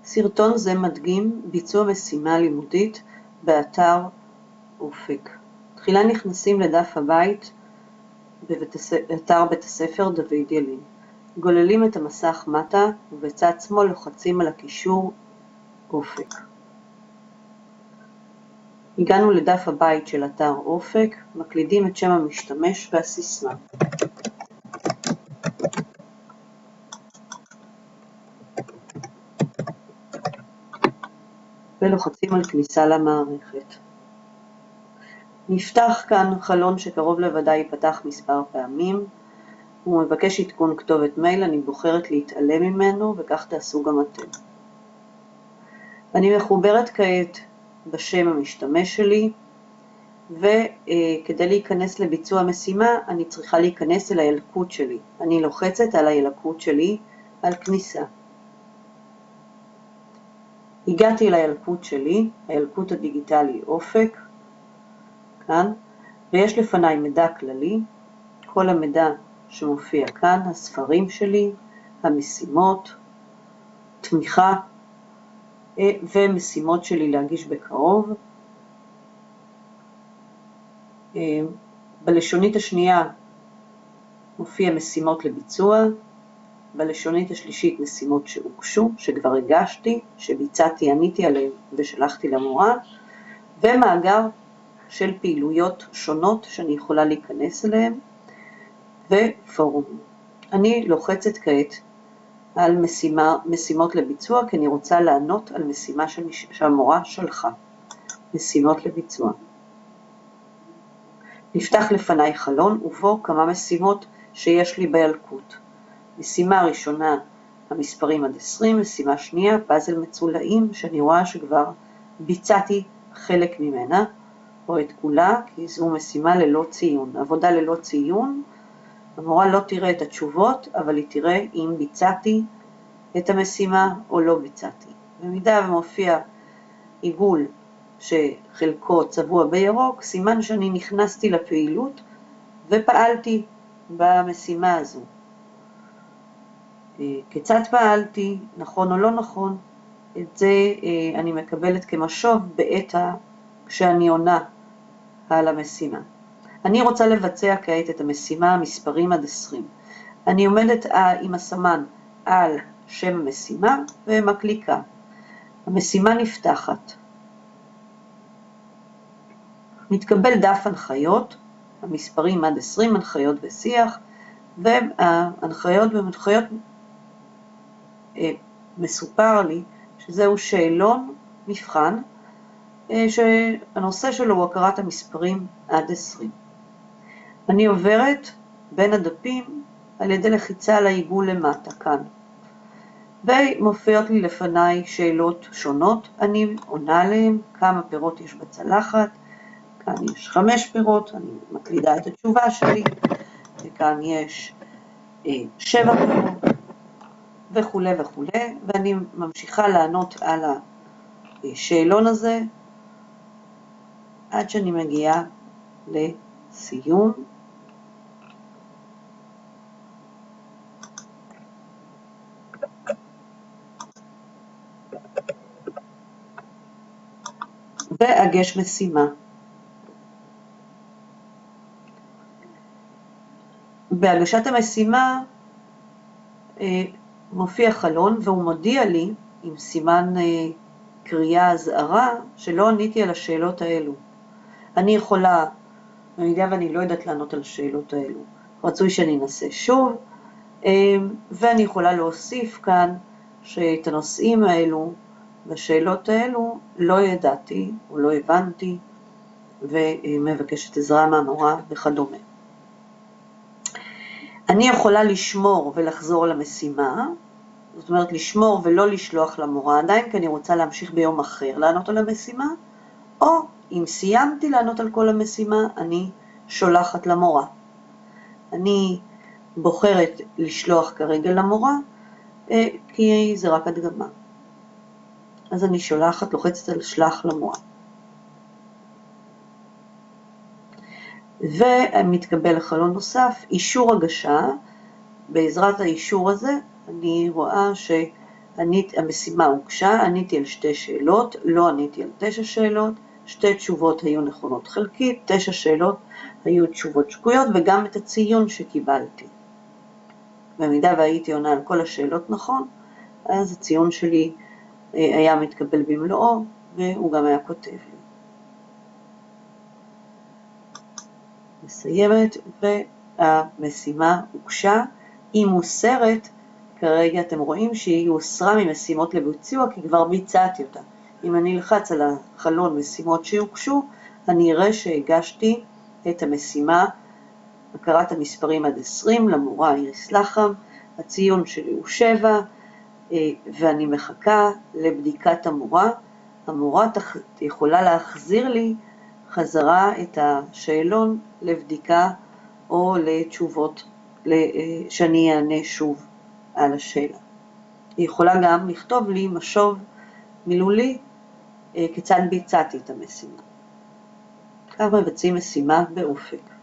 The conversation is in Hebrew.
סרטון זה מדגים ביצוע משימה לימודית באתר אופק. תחילה נכנסים לדף הבית באתר בית הספר דוד ילין. גוללים את המסך מטה ובצד שמאל לוחצים על הקישור אופק. הגענו לדף הבית של אתר אופק, מקלידים את שם המשתמש והסיסמה. ולוחצים על כניסה למערכת. נפתח כאן חלון שקרוב לוודאי ייפתח מספר פעמים. הוא מבקש עדכון כתובת מייל, אני בוחרת להתעלם ממנו וכך תעשו גם אתם. אני מחוברת כעת בשם המשתמש שלי, וכדי להיכנס לביצוע משימה אני צריכה להיכנס אל הילקוט שלי. אני לוחצת על הילקוט שלי על כניסה. הגעתי לילקוט שלי, הילקוט הדיגיטלי אופק, כאן, ויש לפניי מידע כללי, כל המידע שמופיע כאן, הספרים שלי, המשימות, תמיכה ומשימות שלי להגיש בקרוב. בלשונית השנייה מופיע משימות לביצוע, בלשונית השלישית משימות שהוגשו, שכבר הגשתי, שביצעתי, עניתי עליהם ושלחתי למורה, ומאגר של פעילויות שונות שאני יכולה להיכנס אליהם, ופורום. אני לוחצת כעת על משימות לביצוע, כי אני רוצה לענות על משימה שהמורה שלחה. משימות לביצוע. נפתח לפניי חלון ובו כמה משימות שיש לי בילקוט. משימה ראשונה, המספרים עד 20, משימה שנייה, פאזל מצולעים, שאני רואה שכבר ביצעתי חלק ממנה, או את כולה, כי זו משימה ללא ציון. עבודה ללא ציון, המורה לא תראה את התשובות, אבל היא תראה אם ביצעתי את המשימה או לא ביצעתי. במידה ומופיע עיגול שחלקו צבוע בירוק, סימן שאני נכנסתי לפעילות ופעלתי במשימה הזו. כיצד פעלתי, נכון או לא נכון, את זה אני מקבלת כמשוב בעת כשאני עונה על המשימה. אני רוצה לבצע כעת את המשימה מספרים עד 20. אני עומדת עם הסמן על שם המשימה ומקליקה. המשימה נפתחת. מתקבל דף הנחיות, המספרים עד 20, הנחיות ושיח, וההנחיות ומנחיות מסופר לי שזהו שאלון מבחן, שהנושא שלו הוא הכרת המספרים עד 20. אני עוברת בין הדפים על ידי לחיצה על העיגול למטה כאן, ומופיעות לי לפניי שאלות שונות, אני עונה עליהן, כמה פירות יש בצלחת, כאן יש 5 פירות, אני מקלידה את התשובה שלי, וכאן יש 7 פירות, וכו' וכו', ואני ממשיכה לענות על השאלון הזה, עד שאני מגיעה לסיום. ואגש משימה. בהגשת המשימה מופיע חלון והוא מודיע לי עם סימן קריאה הזהרה שלא עניתי על השאלות האלו. אני יכולה, במידה ואני לא יודעת לענות על השאלות האלו, רצוי שאני אנסה שוב, ואני יכולה להוסיף כאן שאת הנושאים האלו בשאלות האלו לא ידעתי או לא הבנתי ומבקשת עזרה מהמורה וכדומה. אני יכולה לשמור ולחזור למשימה, זאת אומרת לשמור ולא לשלוח למורה עדיין, כי אני רוצה להמשיך ביום אחר לענות על המשימה, או אם סיימתי לענות על כל המשימה, אני שולחת למורה. אני בוחרת לשלוח כרגע למורה, כי זה רק הדגמה. אז אני שולחת, לוחצת על שלח למורה. ומתקבל חלון נוסף, אישור הגשה. בעזרת האישור הזה אני רואה המשימה הוגשה, עניתי על 2 שאלות, לא עניתי על 9 שאלות, 2 תשובות היו נכונות חלקית, 9 שאלות היו תשובות שגויות, וגם את הציון שקיבלתי. במידה והייתי עונה על כל השאלות נכון, אז הציון שלי היה מתקבל במלואו, והוא גם היה כותב לי. מסיימת, והמשימה הוגשה, היא מוסרת, כרגע אתם רואים שהיא הוסרה ממשימות לביצוע, כי כבר ביצעתי אותה. אם אני אלחץ על החלון משימות שהוגשו, אני אראה שהגשתי את המשימה, הכרת המספרים עד 20, למורה איריס לחם, הציון שלי הוא 7, ואני מחכה לבדיקת המורה. המורה יכולה להחזיר לי חזרה את השאלון לבדיקה או לתשובות שאני אענה שוב על השאלה. היא יכולה גם לכתוב לי משוב מילולי כיצד ביצעתי את המשימה. כך מבצעים משימה באופק.